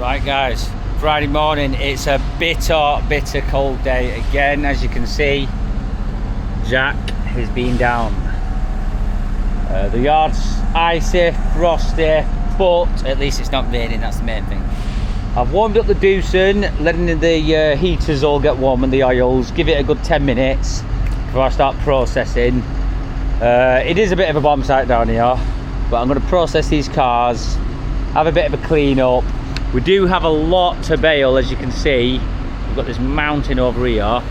Right guys, Friday morning, it's a bitter cold day again. As you can see, Jack has been down. The yard's icy, frosty, but at least it's not raining, that's the main thing. I've warmed up the Doosan, letting the heaters all get warm and the oils. Give it a good 10 minutes before I start processing. It is a bit of a bomb site down here, but I'm going to process these cars, have a bit of a clean up. We do have a lot to bale, as you can see. We've got this mountain over here.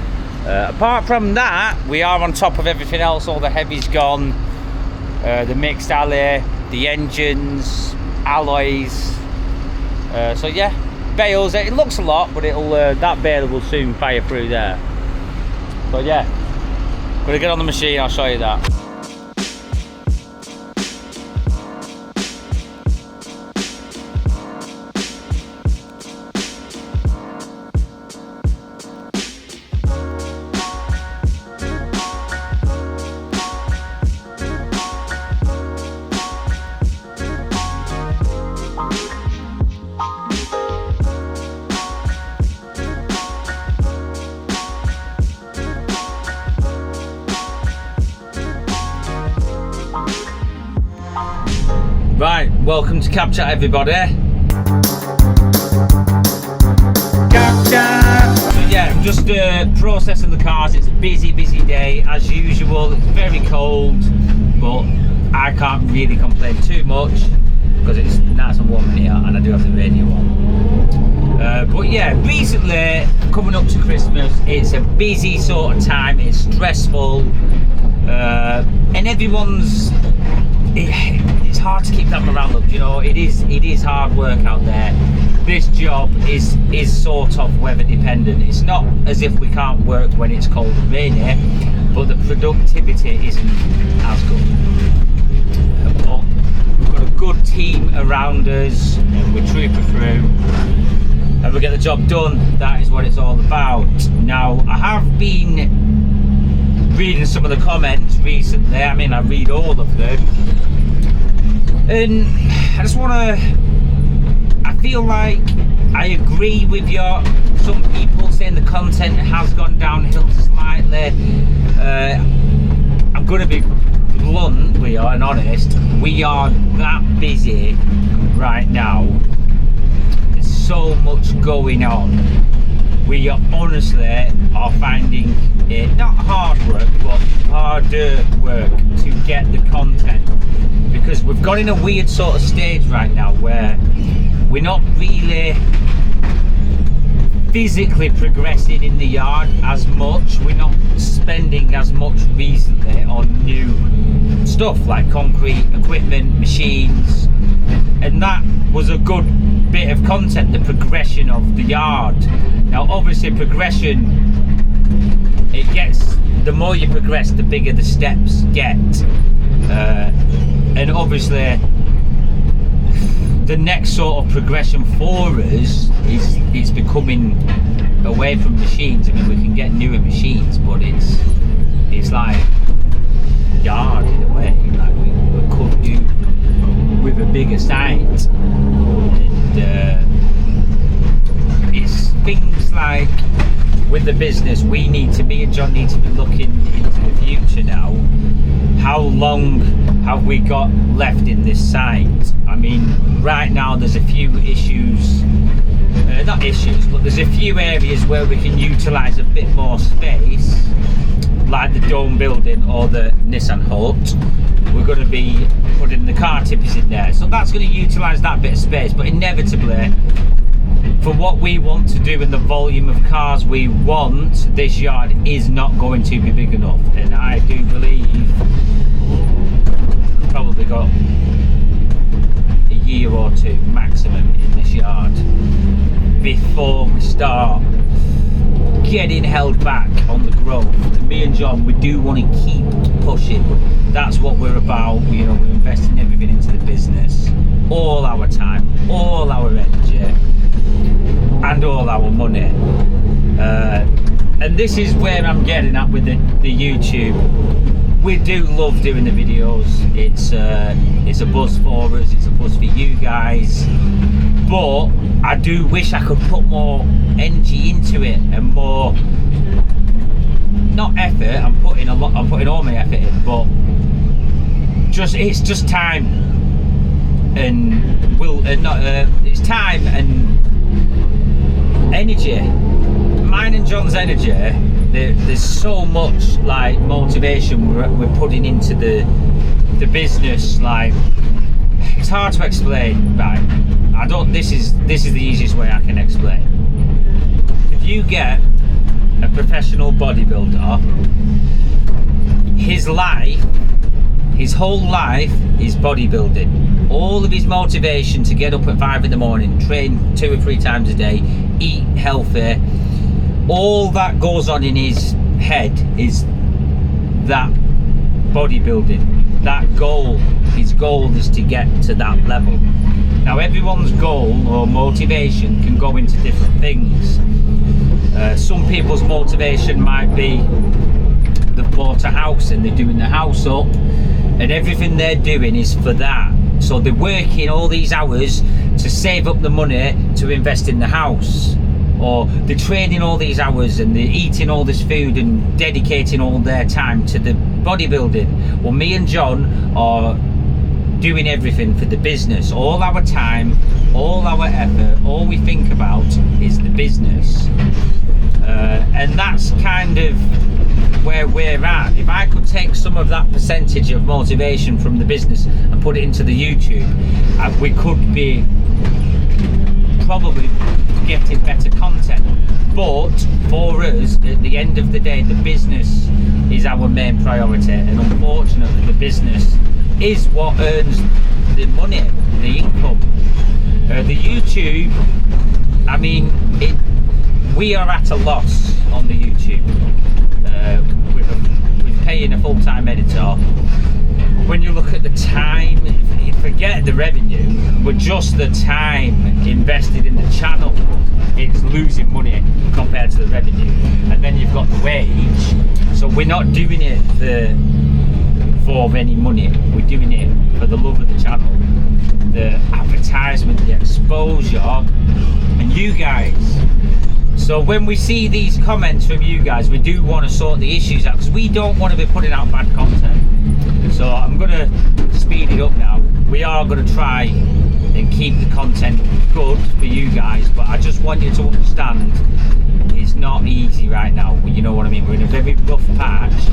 Apart from that, we are on top of everything else. All the heavy's gone, the mixed alley, the engines, alloys. So yeah, bales. It looks a lot, but it'll that bale will soon fire through there. But yeah, gonna get on the machine. I'll show you that. Right, welcome to Cab Chat, everybody. Cab Chat! So yeah, I'm just processing the cars. It's a busy day as usual. It's very cold, but I can't really complain too much because it's nice and warm in here and I do have the radio on. But yeah, recently, coming up to Christmas, it's a busy sort of time. It's stressful, and everyone's... It's hard to keep that morale up, you know. It is hard work out there. This job is sort of weather dependent. It's not as if we can't work when it's cold and rainy, but the productivity isn't as good. But we've got a good team around us, and we're trooping through, and we get the job done. That is what it's all about. Now, I have been reading some of the comments recently. I mean, I read all of them, and I just want to, I feel like I agree with you. Some people saying the content has gone downhill slightly. I'm going to be blunt with you and honest. We are that busy right now. There's so much going on. We honestly are finding it not hard work, but harder work to get the content, because we've got in a weird sort of stage right now where we're not really physically progressing in the yard as much. We're not spending as much recently on new stuff like concrete equipment, machines, and that was a good bit of content, the progression of the yard. Now obviously progression, it gets, the more you progress, the bigger the steps get, and obviously the next sort of progression for us is becoming away from machines. I mean, we can get newer machines, but it's like yard in a way, like we could do with a bigger site. And it's things like with the business, me and John need to be looking into the future now. How long have we got left in this site? I mean, right now there's a few issues, not issues, but there's a few areas where we can utilise a bit more space, like the dome building or the Nissan hut. We're going to be putting the car tippers in there, so that's going to utilise that bit of space. But inevitably, for what we want to do and the volume of cars we want, this yard is not going to be big enough. And I do believe we've probably got a year or two maximum in this yard before we start getting held back on the growth. And me and John, we do want to keep pushing. That's what we're about. You know, we're investing everything into the business, all our time, all our energy, and all our money. And this is where I'm getting at with the YouTube. We do love doing the videos. It's a buzz for us, it's a buzz for you guys, but I do wish I could put more energy into it and more, not effort, I'm putting all my effort in, but it's just time and it's time and energy. Mine and John's energy, there's so much like motivation we're putting into the business. Like, it's hard to explain, right? This is the easiest way I can explain. If you get a professional bodybuilder, his whole life is bodybuilding. All of his motivation to get up at 5 in the morning, train 2 or 3 times a day, eat healthy, all that goes on in his head is that bodybuilding, that goal. His goal is to get to that level. Now, everyone's goal or motivation can go into different things. Some people's motivation might be they've bought a house and they're doing the house up, and everything they're doing is for that. So they're working all these hours to save up the money to invest in the house, or they're training all these hours and they're eating all this food and dedicating all their time to the bodybuilding. Well, me and John are doing everything for the business. All our time, all our effort, all we think about is the business, and that's kind of where we're at. If I could take some of that percentage of motivation from the business and put it into the YouTube, we could be probably getting better content. But for us, at the end of the day, the business is our main priority, and unfortunately the business is what earns the money, the income. The YouTube, I mean, we are at a loss on the YouTube. With paying a full-time editor, when you look at the time, you forget the revenue, but just the time invested in the channel, it's losing money compared to the revenue. And then you've got the wage, so we're not doing it for any money, we're doing it for the love of the channel, the advertisement, the exposure, and you guys. So when we see these comments from you guys, we do want to sort the issues out, because we don't want to be putting out bad content. So I'm going to speed it up now. We are going to try and keep the content good for you guys, but I just want you to understand it's not easy right now. You know what I mean? We're in a very rough patch,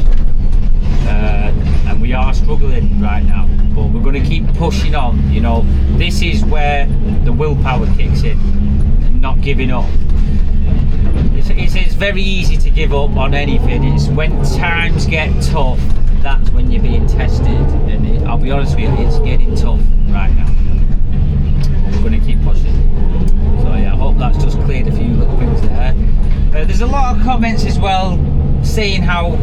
and we are struggling right now, but we're going to keep pushing on. You know, this is where the willpower kicks in, and not giving up. It's very easy to give up on anything. It's when times get tough, that's when you're being tested, and I'll be honest with you, it's getting tough right now, but we're going to keep pushing. So yeah, I hope that's just cleared a few little things there. There's a lot of comments as well saying how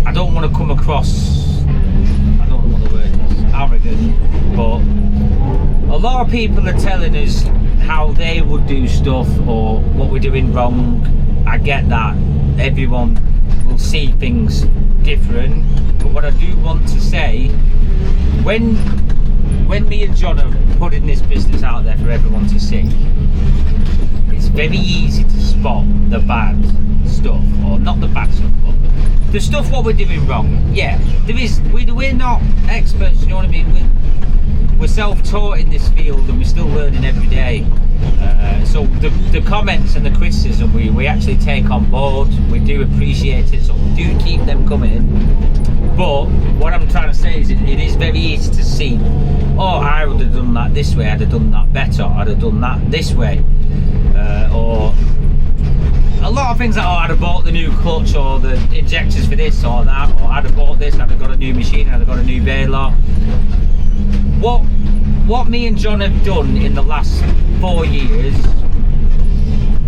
I don't want to come across, I don't know what the word is, arrogant, but a lot of people are telling us how they would do stuff or what we're doing wrong. I get that. Everyone will see things different, but what I do want to say, when me and John are putting this business out there for everyone to see, it's very easy to spot the bad stuff, or not the bad stuff, but the stuff what we're doing wrong. Yeah, there is. We're not experts, you know what I mean? We're self-taught in this field, and we're still learning every day. So the comments and the criticism we actually take on board. We do appreciate it, so we do keep them coming. But what I'm trying to say is it is very easy to see, oh, I would have done that this way, I'd have done that better, I'd have done that this way, or a lot of things like, oh, I'd have bought the new clutch or the injectors for this or that, or I'd have bought this, I'd have got a new machine, I'd have got a new baler. What me and John have done in the last 4 years,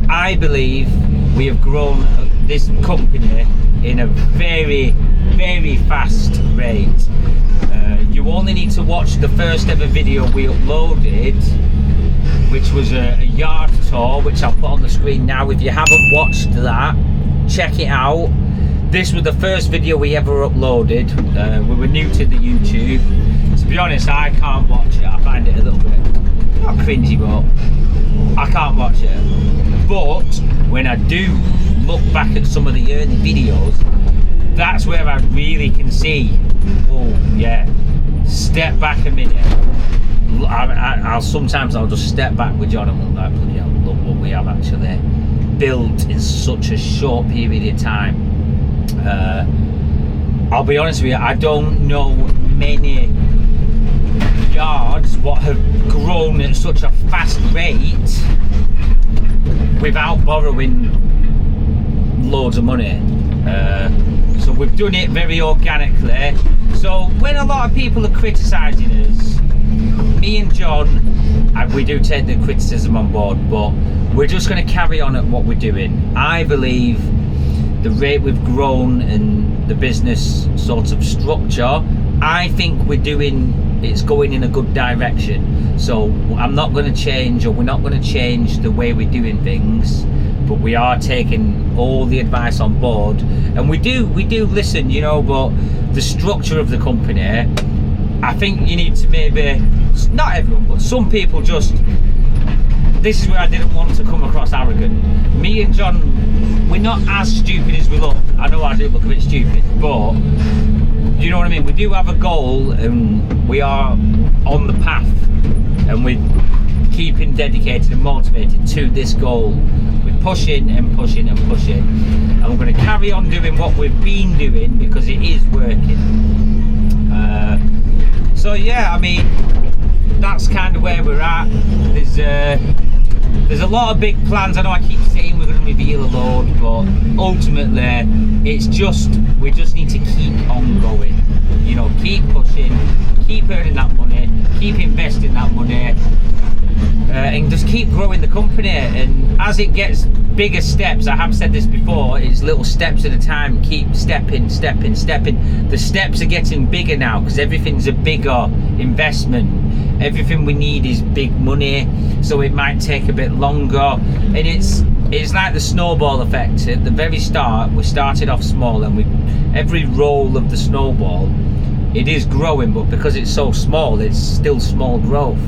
I believe we have grown this company in a very, very fast rate. You only need to watch the first ever video we uploaded, which was a yard tour, which I'll put on the screen now. If you haven't watched that, check it out. This was the first video we ever uploaded. We were new to the YouTube. To be honest, I can't watch it. I find it a little bit not cringy, but I can't watch it. But when I do look back at some of the early videos, that's where I really can see, oh yeah, step back a minute. I'll sometimes just step back with John and look like, bloody hell, look what we have actually built in such a short period of time. I'll be honest with you, I don't know many yards what have grown at such a fast rate without borrowing loads of money. So we've done it very organically. So when a lot of people are criticising us, me and John, we do take the criticism on board, but we're just going to carry on at what we're doing. I believe the rate we've grown and the business sort of structure, I think it's going in a good direction. So I'm not going to change, or we're not going to change the way we're doing things, but we are taking all the advice on board, and we do listen, you know. But the structure of the company, I think you need to maybe, not everyone, but some people just, this is where I didn't want to come across arrogant. Me and John, we're not as stupid as we look. I know I do look a bit stupid, but you know what I mean? We do have a goal, and we are on the path, and we're keeping dedicated and motivated to this goal. We're pushing and pushing and pushing, and we're going to carry on doing what we've been doing because it is working. So yeah, I mean, that's kind of where we're at. There's a lot of big plans. I know I keep saying we're going to reveal a load, but ultimately we just need to keep on going, you know, keep pushing, keep earning that money, keep investing that money, and just keep growing the company. And as it gets bigger steps, I have said this before, it's little steps at a time. Keep stepping. The steps are getting bigger now because everything's a bigger investment. Everything we need is big money, so it might take a bit longer. And it's like the snowball effect. At the very start, we started off small, and every roll of the snowball, it is growing, but because it's so small, it's still small growth.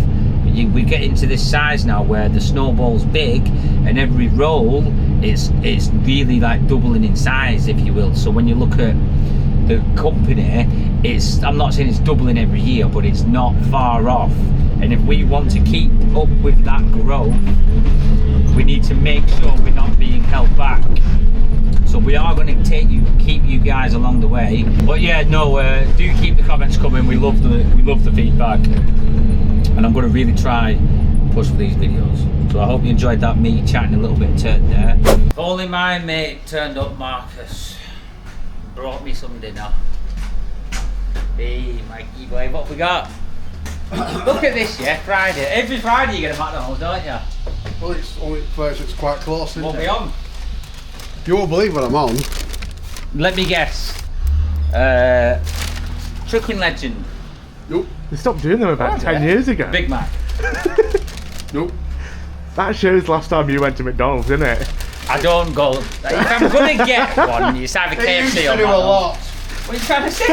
We get into this size now where the snowball's big, and every roll it's really like doubling in size, if you will. So when you look at the company, I'm not saying it's doubling every year, but it's not far off. And if we want to keep up with that growth, we need to make sure we're not being held back. So we are going to keep you guys along the way. But yeah, no, do keep the comments coming. We love the feedback, and I'm going to really try push for these videos. So I hope you enjoyed that, me chatting a little bit turn there. If only my mate turned up, Marcus. Brought me some dinner. Hey, Mikey boy, what we got? Look at this, yeah, Friday. Every Friday you get a McDonald's, don't you? Well, it's only place it's quite close, isn't it? What are we on? You won't believe what I'm on. Let me guess. Chicken Legend. Nope. They stopped doing them about 10 years ago. Big Mac. Nope. That shows last time you went to McDonald's, isn't it? I don't go. If I'm going to get one, it's either KFC or McDonald's. What are you trying to say?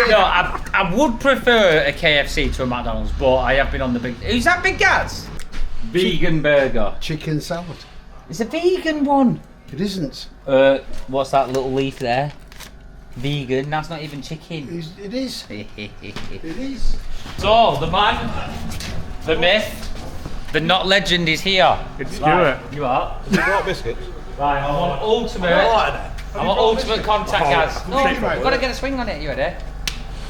No, I would prefer a KFC to a McDonald's, but I have been on the big. Who's that Big Gaz? Vegan burger. Chicken salad. It's a vegan one. It isn't. What's that little leaf there? Vegan. That's not even chicken. It is. It is. So the man, the myth, the not legend is here. It's Stuart. Right, you are. You brought biscuits? Right, I'm on ultimate. I'm on ultimate contact, Gaz. No, you've got to get a swing on it. You ready?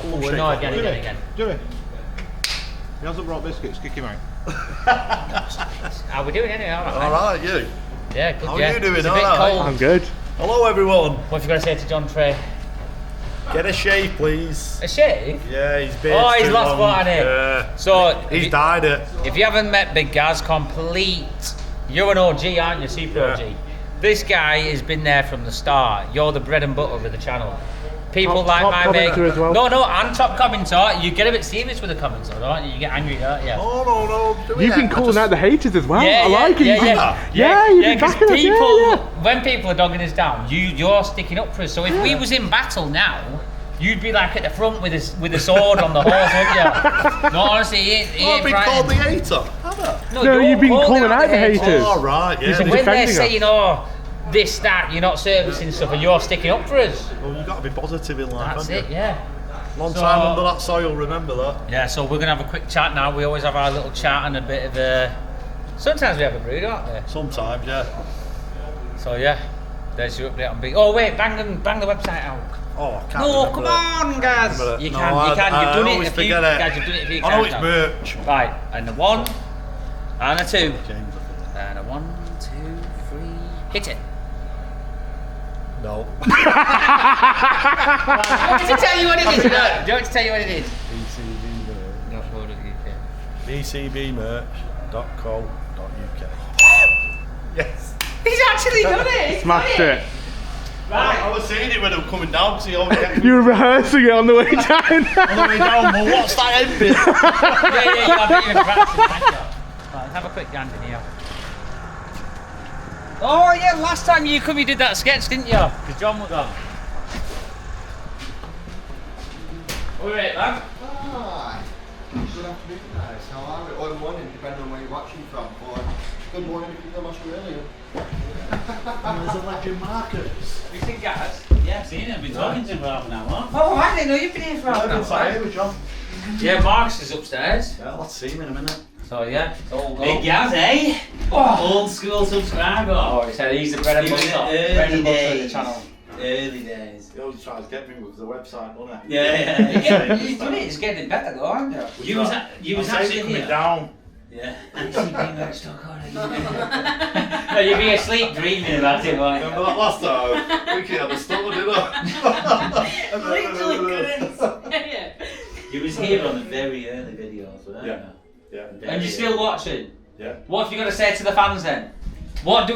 Oh, no, again. Do it. He hasn't brought biscuits, kick him out. How we doing anyway? Alright, you? Yeah, good. How are yeah. you doing? It's a bit Alright. cold. I'm good. Hello everyone. What have you got to say to John Trey? Get a shave, please. A shave? Yeah, he's been. Oh, he's lost one, hasn't he? Yeah. So He's dyed it. if you haven't met Big Gaz, complete. You're an OG, aren't you? Super OG. This guy has been there from the start. You're the bread and butter of the channel. People like top my mate. commenter as well. No, and top commenter. You get a bit serious with the comments, don't you? You get angry, don't you? Oh no. You've been calling out the haters as well. I like it. Yeah, you've been because backing us. people, Yeah. when people are dogging us down, you're sticking up for us. So if we was in battle now, You'd be like at the front with a sword on the horse, wouldn't you? No, honestly, he ain't I've been called the frightened. hater. Have I? No, don't you've been call calling them out the haters. Oh, right, yeah. So when they're defending us. saying, oh, this, that, you're not servicing stuff and you're sticking up for us. Well, you've got to be positive in life, That's haven't it, you? yeah. Long So- time under that soil, remember that? Yeah, so we're going to have a quick chat now. We always have our little chat and a bit of a... Sometimes we have a brew, don't we? Sometimes, yeah. So yeah, there's your update on B. Oh wait, bang the website out. Oh, I can't No, remember come it. on, guys. Remember it. You No, can, I You've done always it a few, forget it. guys, you've done it a few I know times it's now. merch. Right, and a 1, and a 2, James, and a 1, 2, 3, hit it. no. Do you want me to tell you what it is? No, do you want me to tell you what it is? bcbmerch.co.uk. Yes. He's actually done it. He's Smashed done it. Right. I was seeing it when I'm coming down because he always gets me You were rehearsing it on the way down. on the way down. Well, what's that end bit? Yeah, you have it in practice. Right, let's have a quick gander here. Oh yeah, last time you come, you did that sketch, didn't you? Because John was on. Alright, man. Hi. Good afternoon, guys. How are we? Or morning, depending on where you're watching from. Or good morning if you're from Australia. There's a legend Marcus. You seen Gaz? Yeah, I've seen him. I've been talking to him for half an hour. Oh, I didn't know you've been here for half an I've been hour. with John. Yeah, Mark's is upstairs. Yeah, let's see him in a minute. So yeah, it's all Big Gaz, eh? Oh, Old school subscriber. oh he said he's the bread and He was butter. in the Bread and early butter of the days. channel. Early days. He always tries to get me with the website, doesn't he? Yeah. You've done it, it's getting better though, aren't you? You was I'm actually saying coming here. down. Yeah. No, you'd be asleep dreaming about it, won't Remember you? that last time? Vicky had a stomach, didn't I? You was here on the very early videos, weren't Yeah. Yeah. And you're still watching? Yeah. What have you got to say to the fans then? What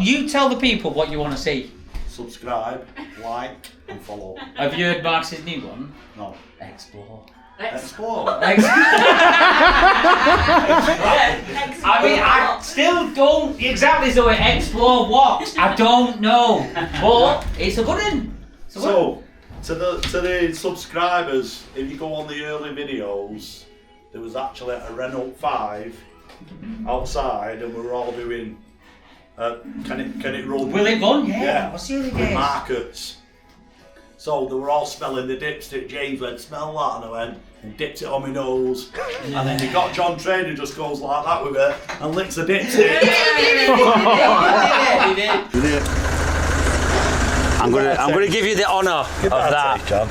you tell the people what you want to see? Subscribe, like, and follow. Have you heard Mark's new one? No. Explore. Explore. I mean, I still don't exactly so explore what. I don't know. But it's a good one. It's a good one. So, to the subscribers, if you go on the early videos, there was actually a Renault 5 outside, and we were all doing. Can it run? Will it run? Yeah. Yeah. What's the other With game? markets. So they were all smelling the dipstick. James went, smell that, and I went and dipped it on my nose. And then you got John Train who just goes like that with it and licks the dipstick. He did. I'm gonna give you the honour of that. John.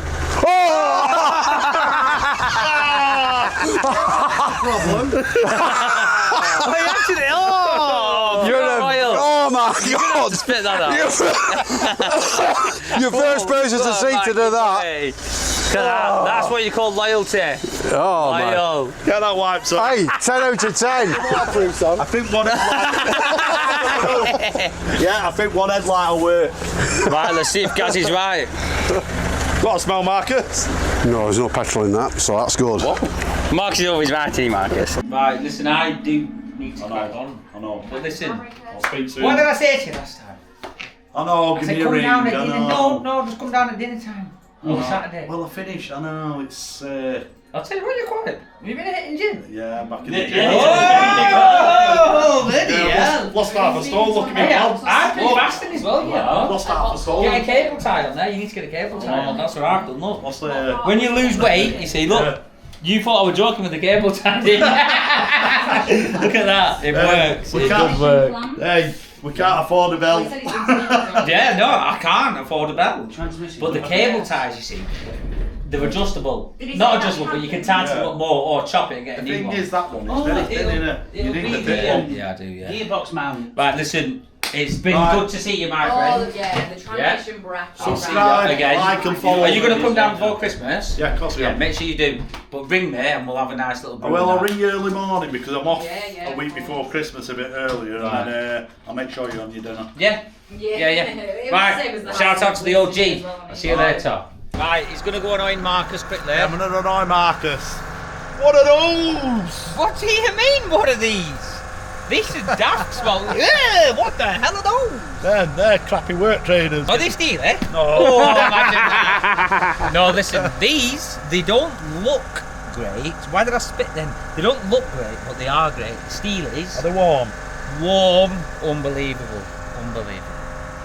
Oh my God! Spit that out. You're first person to see to do that. Hey. That's what you call loyalty. Oh man. Loyal. Get that wipes up. Hey, 10 out of 10. I think one headlight. Yeah, I think one headlight will work. Right, let's see if Gaz is right. Got to smell Marcus. No, there's no petrol in that, so that's good. Marcus is always right, eh, Marcus? Right, listen, I do need to crack on. I know. But listen, I'll speak soon. what did I say to you last time? I know, I give said me a come ring. down at I dinner. know. No, just come down at dinner time on Saturday. Well, I finished. I know, it's. I'll tell you what, you're quiet. Have you been hitting gym? Yeah, back in the Yeah. gym. Oh, bloody hell. Lost half a stone, look at me. Hey, pal. I've been Look, fasting as well, you know. Lost half a stone. Get a cable tie on there, you need to get a cable tie on, that's what I've done, look. What's the. When you lose weight, you see, look, Yeah. you thought I was joking with the cable tie, didn't you? Look at that, it works, we it can't- does work. Hey, we can't afford a belt. Yeah, no, I can't afford a belt. Transmission. But the cable ties, you see, they're adjustable. Did he Not say adjustable, that but you can tighten them Yeah. up more or chop it and get The a new thing one. is, that one, it's Oh, very thin, it'll- innit? You it'll need be the the, thick one. Yeah, I do, yeah. Gearbox mount. Right, listen, it's been Right. good to see you, my Oh, friend. yeah, the transmission bracket. Subscribe, Again. like and follow. Are you going to come down before Christmas? Yeah, of course we Yeah, are. make sure you do. But ring me and we'll have a nice little Oh, brew. well, I'll and ring you early morning because I'm off Yeah, a week before Christmas a bit earlier, Right. and I'll make sure you're on your dinner. that. Yeah, yeah. It was Right, the same as the shout house out to the OG. as well, I'll see you later. Right, he's going to go annoying Marcus quickly. I'm gonna annoy Marcus. What are those? What do you mean, what are these? This is daft small. Yeah, what the hell are those? They're crappy work trainers. Are they steel, eh? No. Oh, imagine that. No, listen, these, they don't look great. Why did I spit them? They don't look great, but they are great. Steelies. Are they warm? Warm, unbelievable. Unbelievable.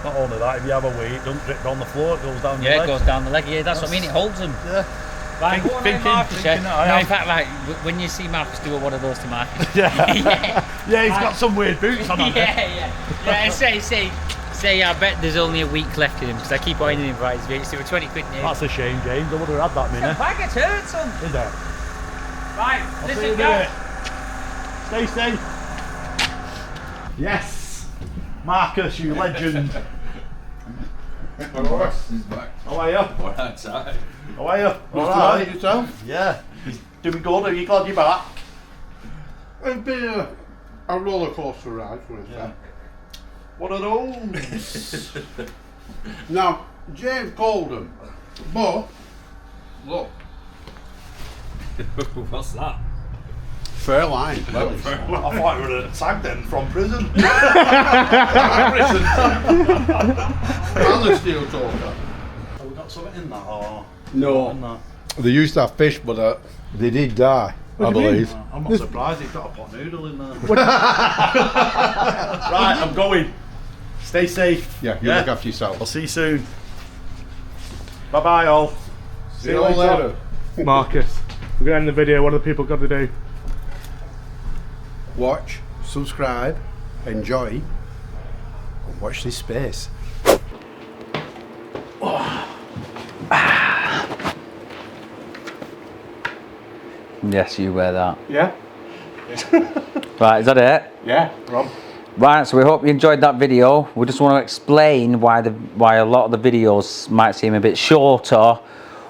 Not only that, if you have a wee, it doesn't drip down the floor, it goes down your Yeah, leg. it goes down the leg. Yeah, that's what I mean. It holds them. Yeah. Right, go on then, Marcus, yeah. I No, am. in fact, right, when you see Marcus do one of those to Marcus. Yeah. Yeah. Yeah, he's got some weird boots on. Yeah. And say, I bet there's only a week left in him because I keep pointing him for his boots. They were 20 quid new. That's a shame, James. I would have had that The minute. bag gets hurt, son. Is it? Right, I'll see you listen, in a guys. minute. Stay safe. Yes. Marcus, you legend. How are you? outside. How are you? Alright, yourself? Yeah. He's doing good. Are you glad you're back? It's been a roller coaster ride for us. Yeah. What are those? Now, James called them, but look, What's that? fair line. Well, I thought you were a tag then from prison. and the steel talker. Have we got something in that or? No. In that? They used to have fish, but they did die, I believe. I'm not surprised he's got a pot noodle in there. Right, I'm going. Stay safe. Yeah, you look after yourself. I'll see you soon. Bye bye all. See you all later. Marcus, we're gonna end the video. What have the people got to do? Watch, subscribe, enjoy, and watch this space. Yes, you wear that. Yeah. Right, is that it? Yeah. Rob. Right, so we hope you enjoyed that video. We just want to explain why a lot of the videos might seem a bit shorter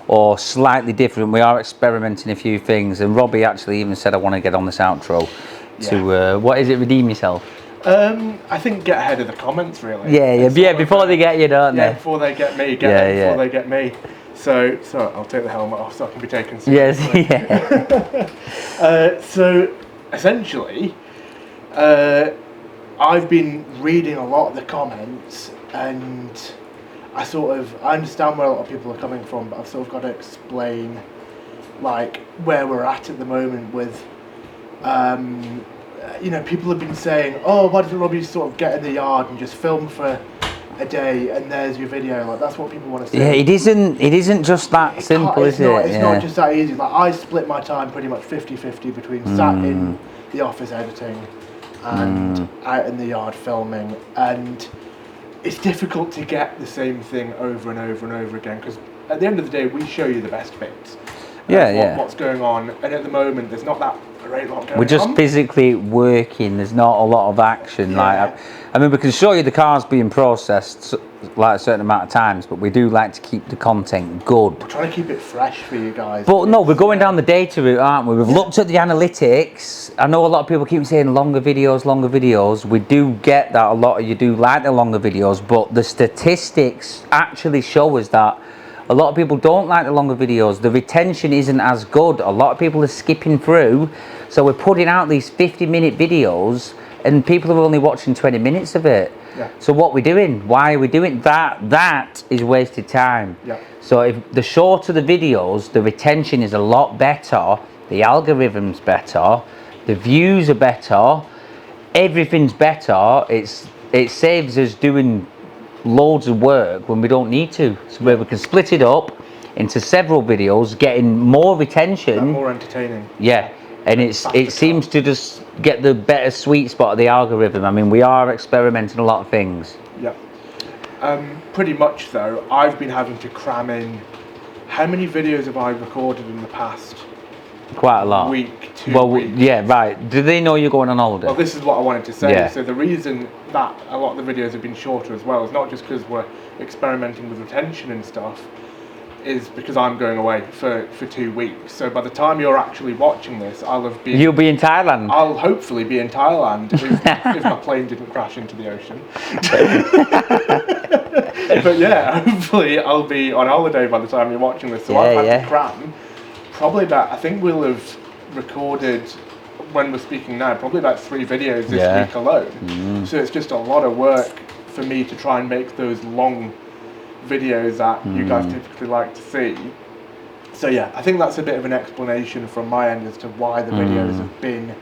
or slightly different. We are experimenting a few things, and Robbie actually even said I want to get on this outro to what is it? Redeem yourself. I think get ahead of the comments, really. Yeah. Before they get you, don't Yeah, they? before they get me, before they get me. So I'll take the helmet off so I can be taken seriously. Yes. Yeah. So essentially, I've been reading a lot of the comments, and I understand where a lot of people are coming from, but I've sort of got to explain like where we're at the moment with people have been saying, oh, why doesn't Robbie sort of get in the yard and just film for a day and there's your video? Like, that's what people want to see. Yeah, it isn't just that simple, is it? It's not just that easy. Like, I split my time pretty much 50-50 between sat in the office editing and out in the yard filming, and it's difficult to get the same thing over and over and over again, because at the end of the day we show you the best bits. What's going on, and at the moment there's not that great lot going on. We're just physically working. There's not a lot of action. Yeah. I mean, we can show you the cars being processed like a certain amount of times, but we do like to keep the content good. We're trying to keep it fresh for you guys. But no, we're going down the data route, aren't we? We've looked at the analytics. I know a lot of people keep saying longer videos. We do get that. A lot of you do like the longer videos, but the statistics actually show us that a lot of people don't like the longer videos. The retention isn't as good. A lot of people are skipping through. So we're putting out these 50-minute videos and people are only watching 20 minutes of it. Yeah. So what we're doing, why are we doing that? That is wasted time. Yeah. So if the shorter the videos, the retention is a lot better, the algorithm's better, the views are better, everything's better. It saves us doing loads of work when we don't need to. So where we can split it up into several videos, getting more retention. And more entertaining. Yeah. And it seems to just get the better sweet spot of the algorithm. I mean, we are experimenting a lot of things. Yeah. Pretty much though, I've been having to cram in. How many videos have I recorded in the past Quite a lot. week, 2 Well, weeks? yeah, right. Do they know you're going on holiday? Well, this is what I wanted to say. Yeah. So the reason that a lot of the videos have been shorter as well is not just because we're experimenting with retention and stuff, is because I'm going away for 2 weeks. So by the time you're actually watching this, You'll be in Thailand. I'll hopefully be in Thailand if my plane didn't crash into the ocean. But yeah, hopefully I'll be on holiday by the time you're watching this. So I've had to cram probably about, I think we'll have recorded when we're speaking now, probably about 3 videos this Yeah. week alone. So it's just a lot of work for me to try and make those long videos that you guys typically like to see. So yeah, I think that's a bit of an explanation from my end as to why the videos have been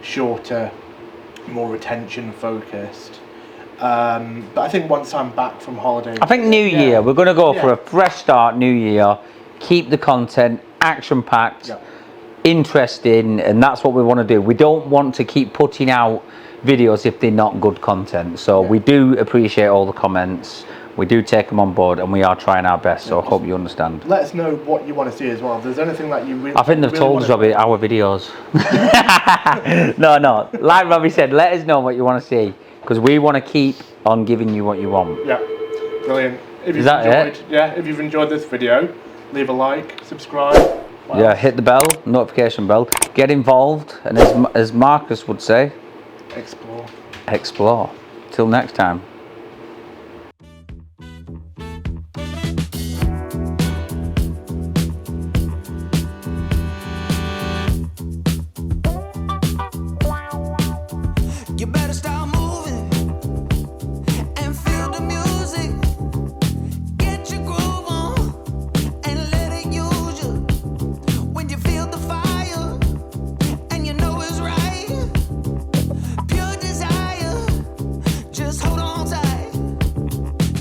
shorter, more attention focused. But I think once I'm back from holiday, I think New yeah. Year, we're going to go for Yeah. a fresh start, New Year. Keep the content action-packed, Yeah. interesting, and that's what we want to do. We don't want to keep putting out videos if they're not good content. So we do appreciate all the comments. We do take them on board, and we are trying our best. So I hope you understand. Let us know what you want to see as well. If there's anything that you really, I think they've really told want us, to- Robbie, our videos. No. Like Robbie said, let us know what you want to see, because we want to keep on giving you what you want. Yeah, brilliant. If you've that enjoyed, it? Yeah, if you've enjoyed this video, leave a like, subscribe. What Yeah, else? hit the bell, notification bell, get involved, and as Marcus would say, Explore. explore. Till next time. You better start moving and feel the music. Get your groove on and let it use you. When you feel the fire and you know it's right, pure desire, just hold on tight.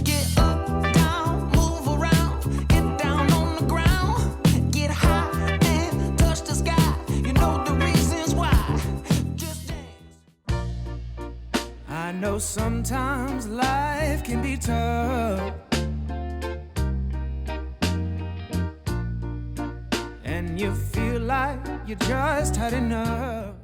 Get up, down, move around, get down on the ground, get high and touch the sky. You know the reasons why. Just dance. I know sometimes life can be tough, and you feel like you just had enough.